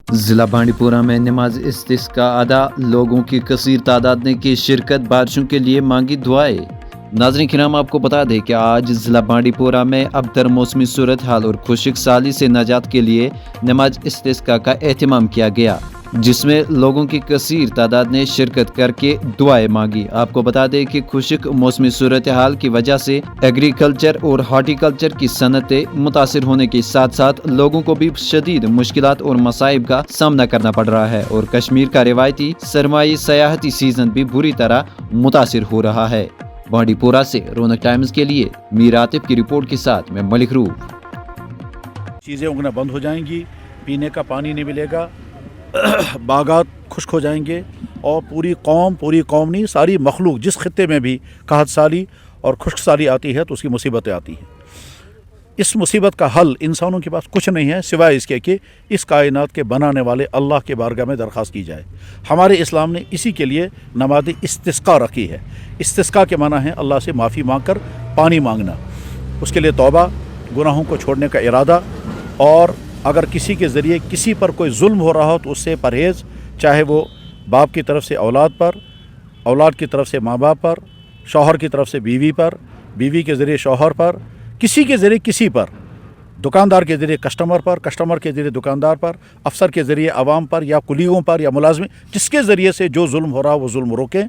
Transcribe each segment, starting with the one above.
ضلع بانڈی پورہ میں نماز استسقاء ادا، لوگوں کی کثیر تعداد نے کی شرکت، بارشوں کے لیے مانگی دعائیں۔ ناظرین کرام، آپ کو بتا دیں کہ آج ضلع بانڈی پورہ میں ابتر موسمی صورتحال اور خشک سالی سے نجات کے لیے نماز استسقاء کا اہتمام کیا گیا، جس میں لوگوں کی کثیر تعداد نے شرکت کر کے دعائیں مانگی۔ آپ کو بتا دیں کہ خشک موسمی صورتحال کی وجہ سے ایگریکلچر اور ہارٹی کلچر کی صنعتیں متاثر ہونے کے ساتھ ساتھ لوگوں کو بھی شدید مشکلات اور مصائب کا سامنا کرنا پڑ رہا ہے، اور کشمیر کا روایتی سرمائی سیاحتی سیزن بھی بری طرح متاثر ہو رہا ہے۔ بانڈی پورہ سے رونق ٹائمز کے لیے میر عاطف کی رپورٹ کے ساتھ میں ملک روف۔ چیزیں اگنا بند ہو جائیں گی، پینے کا پانی نہیں ملے گا، باغات خشک ہو جائیں گے، اور پوری قوم نہیں، ساری مخلوق جس خطے میں بھی قحط سالی اور خشک سالی آتی ہے تو اس کی مصیبتیں آتی ہیں۔ اس مصیبت کا حل انسانوں کے پاس کچھ نہیں ہے سوائے اس کے کہ اس کائنات کے بنانے والے اللہ کے بارگاہ میں درخواست کی جائے۔ ہمارے اسلام نے اسی کے لیے نماز استسقاء رکھی ہے۔ استسقاء کے معنی ہے اللہ سے معافی مانگ کر پانی مانگنا، اس کے لیے توبہ، گناہوں کو چھوڑنے کا ارادہ، اور اگر کسی کے ذریعے کسی پر کوئی ظلم ہو رہا ہو تو اس سے پرہیز، چاہے وہ باپ کی طرف سے اولاد پر، اولاد کی طرف سے ماں باپ پر، شوہر کی طرف سے بیوی پر، بیوی کے ذریعے شوہر پر، کسی کے ذریعے کسی پر، دکاندار کے ذریعے کسٹمر پر، کسٹمر کے ذریعے دکاندار پر، افسر کے ذریعے عوام پر یا کلیگوں پر یا ملازمین، جس کے ذریعے سے جو ظلم ہو رہا وہ ظلم روکیں،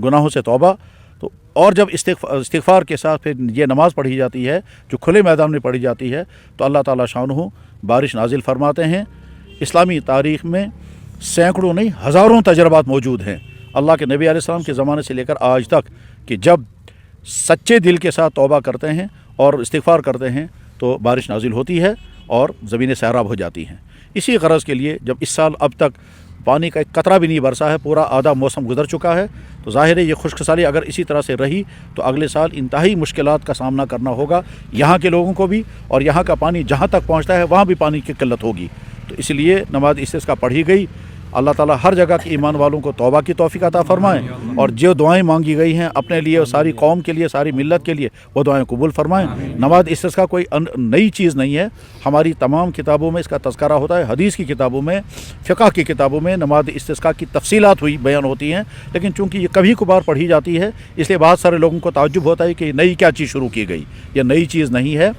گناہوں سے توبہ۔ تو اور جب استغفار کے ساتھ پھر یہ نماز پڑھی جاتی ہے جو کھلے میدان میں پڑھی جاتی ہے تو اللہ تعالیٰ شانہ بارش نازل فرماتے ہیں۔ اسلامی تاریخ میں سینکڑوں نہیں ہزاروں تجربات موجود ہیں اللہ کے نبی علیہ السلام کے زمانے سے لے کر آج تک، کہ جب سچے دل کے ساتھ توبہ کرتے ہیں اور استغفار کرتے ہیں تو بارش نازل ہوتی ہے اور زمینیں سیراب ہو جاتی ہیں۔ اسی غرض کے لیے جب اس سال اب تک پانی کا ایک قطرہ بھی نہیں برسا ہے، پورا آدھا موسم گزر چکا ہے، تو ظاہر ہے یہ خشک سالی اگر اسی طرح سے رہی تو اگلے سال انتہائی مشکلات کا سامنا کرنا ہوگا یہاں کے لوگوں کو بھی، اور یہاں کا پانی جہاں تک پہنچتا ہے وہاں بھی پانی کی قلت ہوگی۔ تو اس لیے نماز استسقاء پڑھی گئی۔ اللہ تعالیٰ ہر جگہ کے ایمان والوں کو توبہ کی توفیق عطا فرمائیں، اور جو دعائیں مانگی گئی ہیں اپنے لیے اور ساری قوم کے لیے، ساری ملت کے لیے، وہ دعائیں قبول فرمائیں۔ نماز استسقاء کوئی نئی چیز نہیں ہے، ہماری تمام کتابوں میں اس کا تذکرہ ہوتا ہے، حدیث کی کتابوں میں، فقہ کی کتابوں میں نماز استسقاء کی تفصیلات بیان ہوتی ہیں، لیکن چونکہ یہ کبھی کبھار پڑھی جاتی ہے اس لیے بہت سارے لوگوں کو تعجب ہوتا ہے کہ نئی کیا چیز شروع کی گئی۔ یہ نئی چیز نہیں ہے۔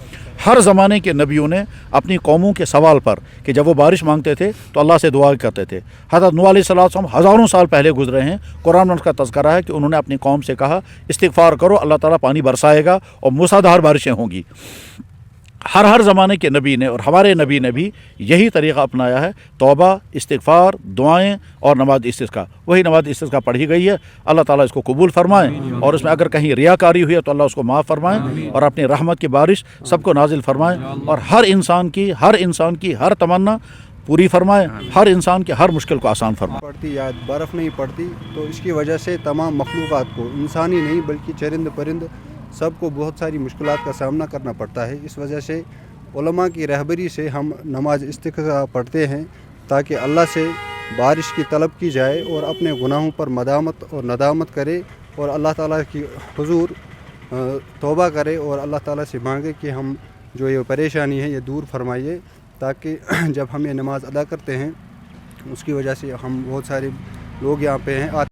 ہر زمانے کے نبیوں نے اپنی قوموں کے سوال پر کہ جب وہ بارش مانگتے تھے تو اللہ سے دعا کرتے تھے، حضرت نوح علیہ السلام ہزاروں سال پہلے گزرے ہیں، قرآن میں اس کا تذکرہ ہے کہ انہوں نے اپنی قوم سے کہا استغفار کرو، اللہ تعالیٰ پانی برسائے گا اور موسیدھار بارشیں ہوں گی۔ ہر زمانے کے نبی نے اور ہمارے نبی نے بھی یہی طریقہ اپنایا ہے، توبہ، استغفار، دعائیں اور نماز استسقاء۔ وہی نماز استسقاء پڑھی گئی ہے، اللہ تعالیٰ اس کو قبول فرمائیں، اور اس میں اگر کہیں ریاکاری ہوئی ہے تو اللہ اس کو معاف فرمائیں، اور اپنی رحمت کی بارش سب کو نازل فرمائیں، اور ہر انسان کی ہر تمنا پوری فرمائیں، ہر انسان کی ہر مشکل کو آسان فرمائیں۔ پڑتی یا برف نہیں پڑتی تو اس کی وجہ سے تمام مخلوقات کو، انسانی نہیں بلکہ چرند پرند سب کو بہت ساری مشکلات کا سامنا کرنا پڑتا ہے۔ اس وجہ سے علماء کی رہبری سے ہم نماز استسقاء پڑھتے ہیں تاکہ اللہ سے بارش کی طلب کی جائے اور اپنے گناہوں پر مدامت اور ندامت کرے، اور اللہ تعالیٰ کی حضور توبہ کرے اور اللہ تعالیٰ سے مانگے کہ ہم جو یہ پریشانی ہے یہ دور فرمائیے، تاکہ جب ہم یہ نماز ادا کرتے ہیں اس کی وجہ سے ہم بہت سارے لوگ یہاں پہ ہیں